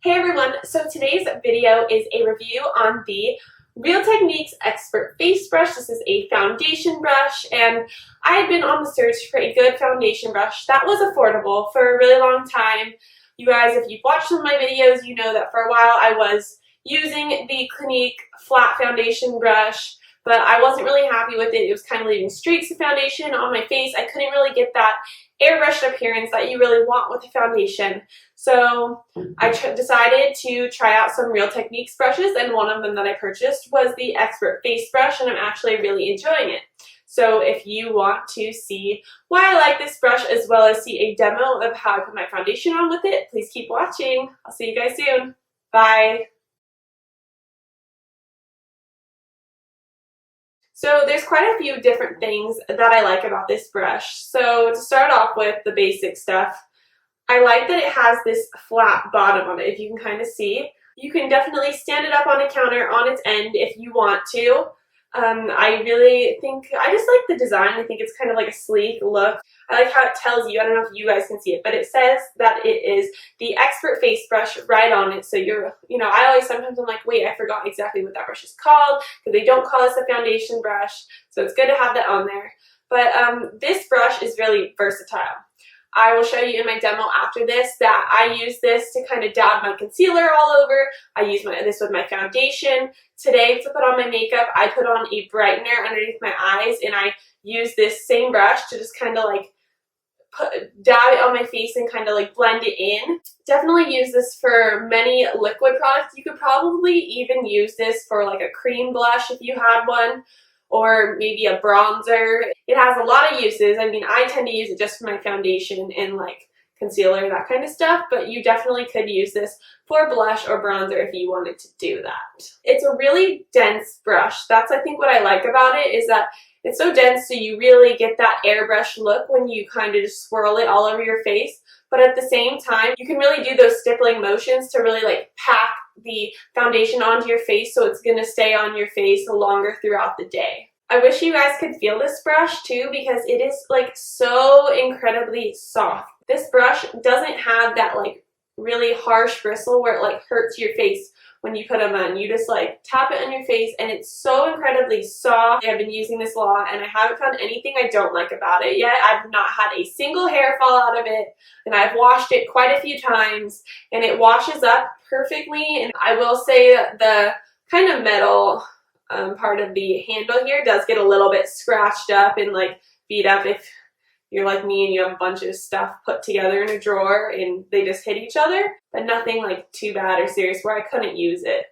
Hey everyone, so today's video is a review on the Real Techniques Expert Face Brush. This is a foundation brush, and I had been on the search for a good foundation brush that was affordable for a really long time. You guys, if you've watched some of my videos, you know that for a while I was using the Clinique flat foundation brush, but I wasn't really happy with it. It was kind of leaving streaks of foundation on my face. I couldn't really get that airbrushed appearance that you really want with a foundation. So I decided to try out some Real Techniques brushes, and one of them that I purchased was the Expert Face Brush, and I'm actually really enjoying it. So if you want to see why I like this brush as well as see a demo of how I put my foundation on with it, please keep watching. I'll see you guys soon. Bye. So there's quite a few different things that I like about this brush. So to start off with the basic stuff, I like that it has this flat bottom on it. If you can kind of see, you can definitely stand it up on a counter on its end if you want to. I just like the design. I think it's kind of like a sleek look. I like how it tells you, I don't know if you guys can see it, but it says that it is the Expert Face Brush right on it. So sometimes I'm like, wait, I forgot exactly what that brush is called, because they don't call this a foundation brush. So it's good to have that on there. But this brush is really versatile. I will show you in my demo after this that I use this to kind of dab my concealer all over. I use this with my foundation. Today, to put on my makeup, I put on a brightener underneath my eyes, and I use this same brush to just kind of like dab it on my face and kind of like blend it in. Definitely use this for many liquid products. You could probably even use this for like a cream blush if you had one, or maybe a bronzer. It has a lot of uses. I mean, I tend to use it just for my foundation and like concealer, that kind of stuff, but you definitely could use this for blush or bronzer if you wanted to do that. It's a really dense brush. That's, I think, what I like about it, is that it's so dense, so you really get that airbrush look when you kind of just swirl it all over your face. But at the same time, you can really do those stippling motions to really like pack the foundation onto your face, so it's going to stay on your face longer throughout the day. I wish you guys could feel this brush too, because it is like so incredibly soft. This brush doesn't have that like really harsh bristle where it like hurts your face when you put them on. You just like tap it on your face, and it's so incredibly soft. I've been using this a lot, and I haven't found anything I don't like about it yet. I've not had a single hair fall out of it, and I've washed it quite a few times, and it washes up perfectly. And I will say that the kind of metal part of the handle here does get a little bit scratched up and like beat up if you're like me and you have a bunch of stuff put together in a drawer and they just hit each other, but nothing like too bad or serious where I couldn't use it.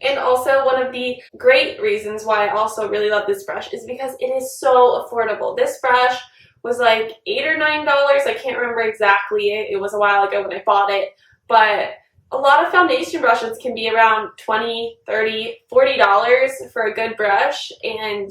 And also, one of the great reasons why I also really love this brush is because it is so affordable. This brush was like $8 or $9. I can't remember exactly. It was a while ago when I bought it, but a lot of foundation brushes can be around $20, $30, $40 for a good brush, and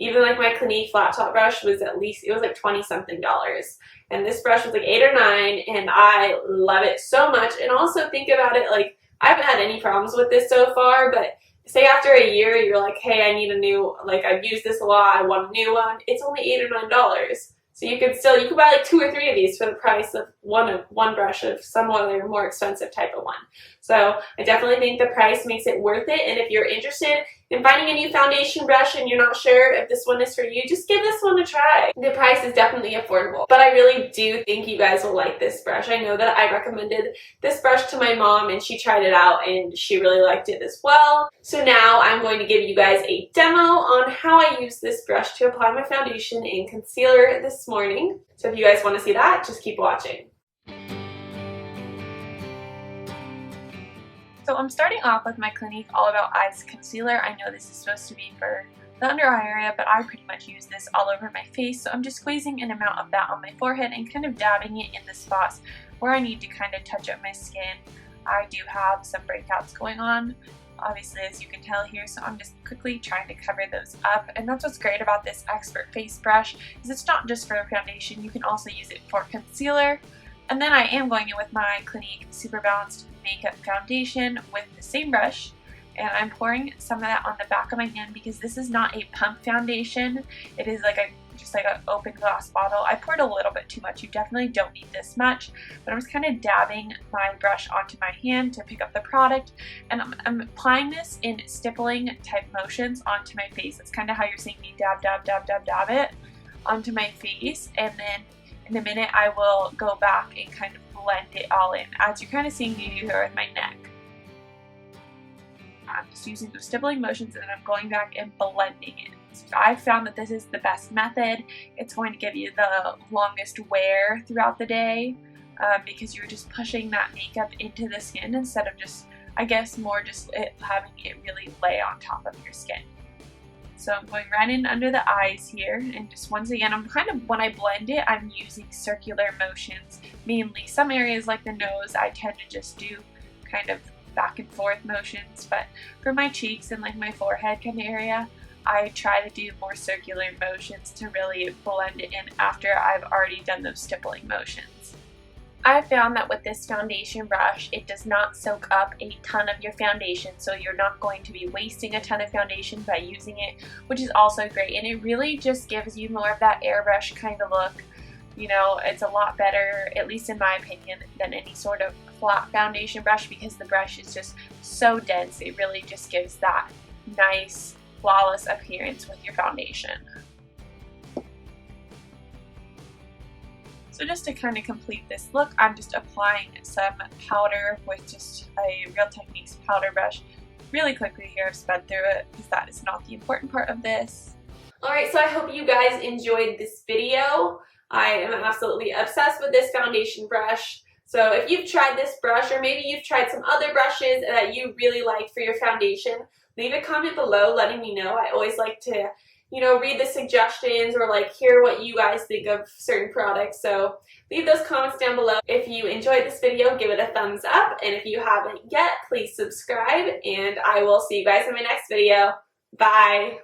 even like my Clinique flat top brush was it was like 20 something dollars. And this brush was like 8 or 9, and I love it so much. And also think about it, like I haven't had any problems with this so far, but say after a year you're like, hey, I need a new, like I've used this a lot, I want a new one. It's only $8 or $9. So you could buy like 2 or 3 of these for the price of one brush of some other more expensive type of one. So I definitely think the price makes it worth it. And if you're interested in finding a new foundation brush and you're not sure if this one is for you, just give this one a try. The price is definitely affordable, but I really do think you guys will like this brush. I know that I recommended this brush to my mom, and she tried it out and she really liked it as well. So now I'm going to give you guys a demo on how I use this brush to apply my foundation and concealer this morning. So if you guys want to see that, just keep watching. So I'm starting off with my Clinique All About Eyes concealer. I know this is supposed to be for the under eye area, but I pretty much use this all over my face. So I'm just squeezing an amount of that on my forehead and kind of dabbing it in the spots where I need to kind of touch up my skin. I do have some breakouts going on, obviously, as you can tell here, so I'm just quickly trying to cover those up. And that's what's great about this Expert Face Brush, is it's not just for foundation, you can also use it for concealer. And then I am going in with my Clinique Super Balanced Makeup Foundation with the same brush, and I'm pouring some of that on the back of my hand because this is not a pump foundation. It is like a just like an open glass bottle. I poured a little bit too much. You definitely don't need this much, but I'm just kind of dabbing my brush onto my hand to pick up the product, and I'm applying this in stippling type motions onto my face. That's kind of how you're seeing me dab, dab, dab, dab, dab it onto my face, and then in a minute I will go back and kind of blend it all in, as you're kind of seeing me do here with my neck. I'm just using those stippling motions, and then I'm going back and blending it. So I've found that this is the best method. It's going to give you the longest wear throughout the day because you're just pushing that makeup into the skin instead of just, I guess, more just having it really lay on top of your skin. So I'm going right in under the eyes here, and just once again, I'm kind of, when I blend it, I'm using circular motions mainly. Some areas like the nose, I tend to just do kind of back and forth motions, but for my cheeks and like my forehead kind of area, I try to do more circular motions to really blend it in after I've already done those stippling motions. I found that with this foundation brush, it does not soak up a ton of your foundation, so you're not going to be wasting a ton of foundation by using it, which is also great, and it really just gives you more of that airbrush kind of look. You know, it's a lot better, at least in my opinion, than any sort of flat foundation brush, because the brush is just so dense. It really just gives that nice, flawless appearance with your foundation. So just to kind of complete this look, I'm just applying some powder with just a Real Techniques powder brush really quickly here. I've sped through it because that is not the important part of this. Alright, so I hope you guys enjoyed this video. I am absolutely obsessed with this foundation brush. So if you've tried this brush, or maybe you've tried some other brushes that you really like for your foundation, leave a comment below letting me know. I always like to, you know, read the suggestions or like hear what you guys think of certain products. So leave those comments down below. If you enjoyed this video, give it a thumbs up. And if you haven't yet, please subscribe. And I will see you guys in my next video. Bye.